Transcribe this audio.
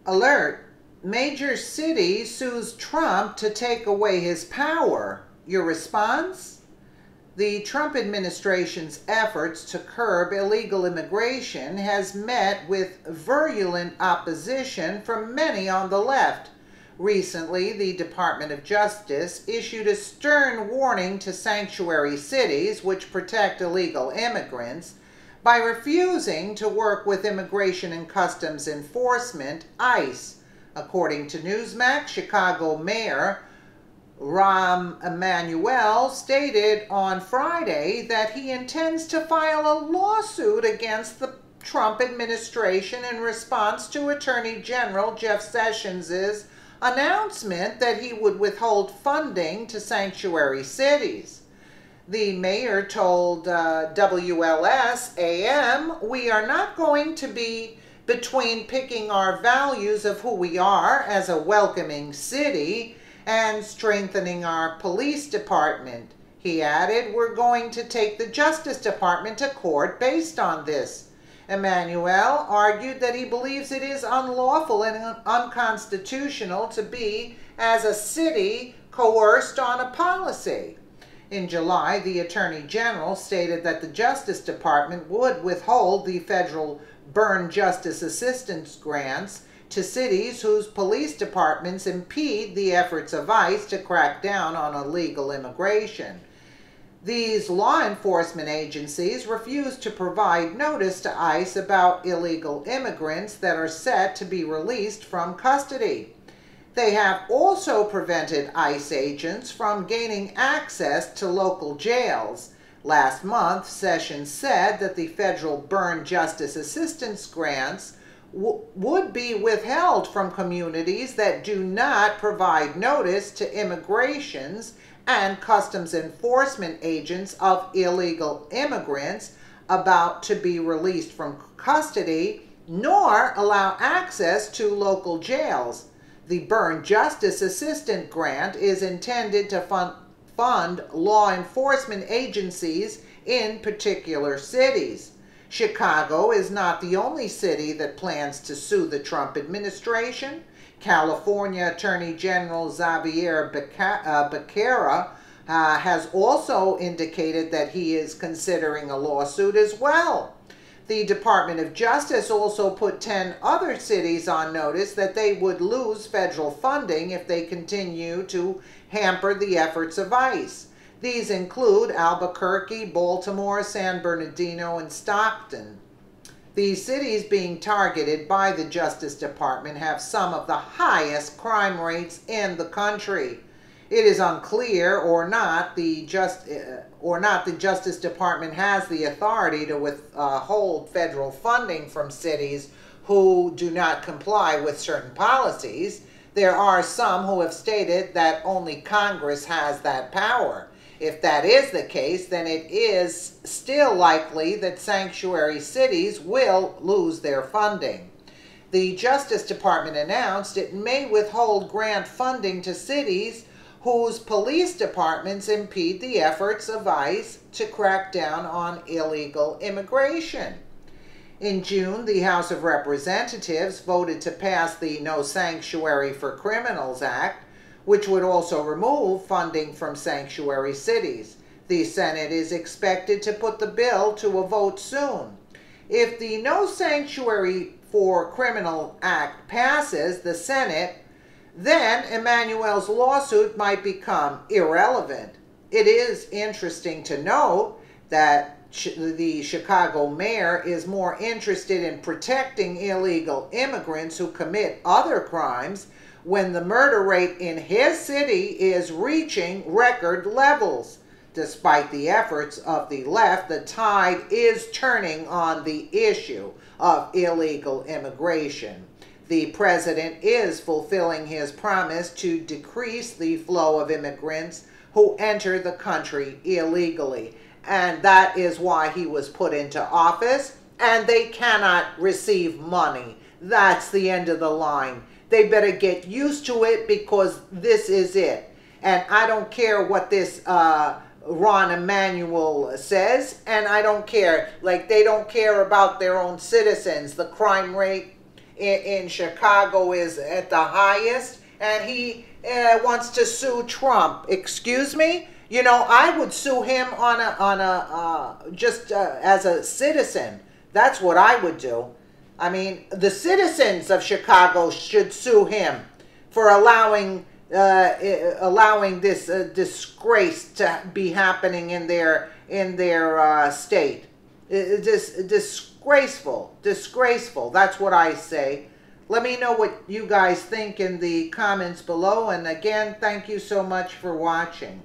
Alert! Major city sues Trump to take away his power. Your response? The Trump administration's efforts to curb illegal immigration has met with virulent opposition from many on the left. Recently, the Department of Justice issued a stern warning to sanctuary cities which protect illegal immigrants by refusing to work with Immigration and Customs Enforcement, ICE. According to Newsmax, Chicago Mayor Rahm Emanuel stated on Friday that he intends to file a lawsuit against the Trump administration in response to Attorney General Jeff Sessions' announcement that he would withhold funding to sanctuary cities. The mayor told WLS-AM, "We are not going to be between picking our values of who we are as a welcoming city and strengthening our police department." He added, "We're going to take the Justice Department to court based on this." Emanuel argued that he believes it is unlawful and unconstitutional to be, as a city, coerced on a policy. In July, the Attorney General stated that the Justice Department would withhold the federal Burn Justice Assistance grants to cities whose police departments impede the efforts of ICE to crack down on illegal immigration. These law enforcement agencies refuse to provide notice to ICE about illegal immigrants that are set to be released from custody. They have also prevented ICE agents from gaining access to local jails. Last month, Sessions said that the federal Burn Justice Assistance grants would be withheld from communities that do not provide notice to immigrations and customs enforcement agents of illegal immigrants about to be released from custody, nor allow access to local jails. The Burn Justice Assistance Grant is intended to fund law enforcement agencies in particular cities. Chicago is not the only city that plans to sue the Trump administration. California Attorney General Xavier Becerra has also indicated that he is considering a lawsuit as well. The Department of Justice also put 10 other cities on notice that they would lose federal funding if they continue to hamper the efforts of ICE. These include Albuquerque, Baltimore, San Bernardino, and Stockton. These cities being targeted by the Justice Department have some of the highest crime rates in the country. It is unclear or not the Justice Department has the authority to withhold federal funding from cities who do not comply with certain policies. There are some who have stated that only Congress has that power. If that is the case, then it is still likely that sanctuary cities will lose their funding. The Justice Department announced it may withhold grant funding to cities whose police departments impede the efforts of ICE to crack down on illegal immigration. In June, the House of Representatives voted to pass the No Sanctuary for Criminals Act, which would also remove funding from sanctuary cities. The Senate is expected to put the bill to a vote soon. If the No Sanctuary for Criminal Act passes the Senate, then Emanuel's lawsuit might become irrelevant. It is interesting to note that the Chicago mayor is more interested in protecting illegal immigrants who commit other crimes when the murder rate in his city is reaching record levels. Despite the efforts of the left, the tide is turning on the issue of illegal immigration. The president is fulfilling his promise to decrease the flow of immigrants who enter the country illegally. And that is why he was put into office. And they cannot receive money. That's the end of the line. They better get used to it because this is it. And I don't care what this Rahm Emanuel says. And I don't care. Like, they don't care about their own citizens. The crime rate in Chicago is at the highest, and he wants to sue Trump. Excuse me? You know, I would sue him just as a citizen. That's what I would do. I mean, the citizens of Chicago should sue him for allowing this disgrace to be happening in their state. Disgraceful. That's what I say. Let me know what you guys think in the comments below. And again, thank you so much for watching.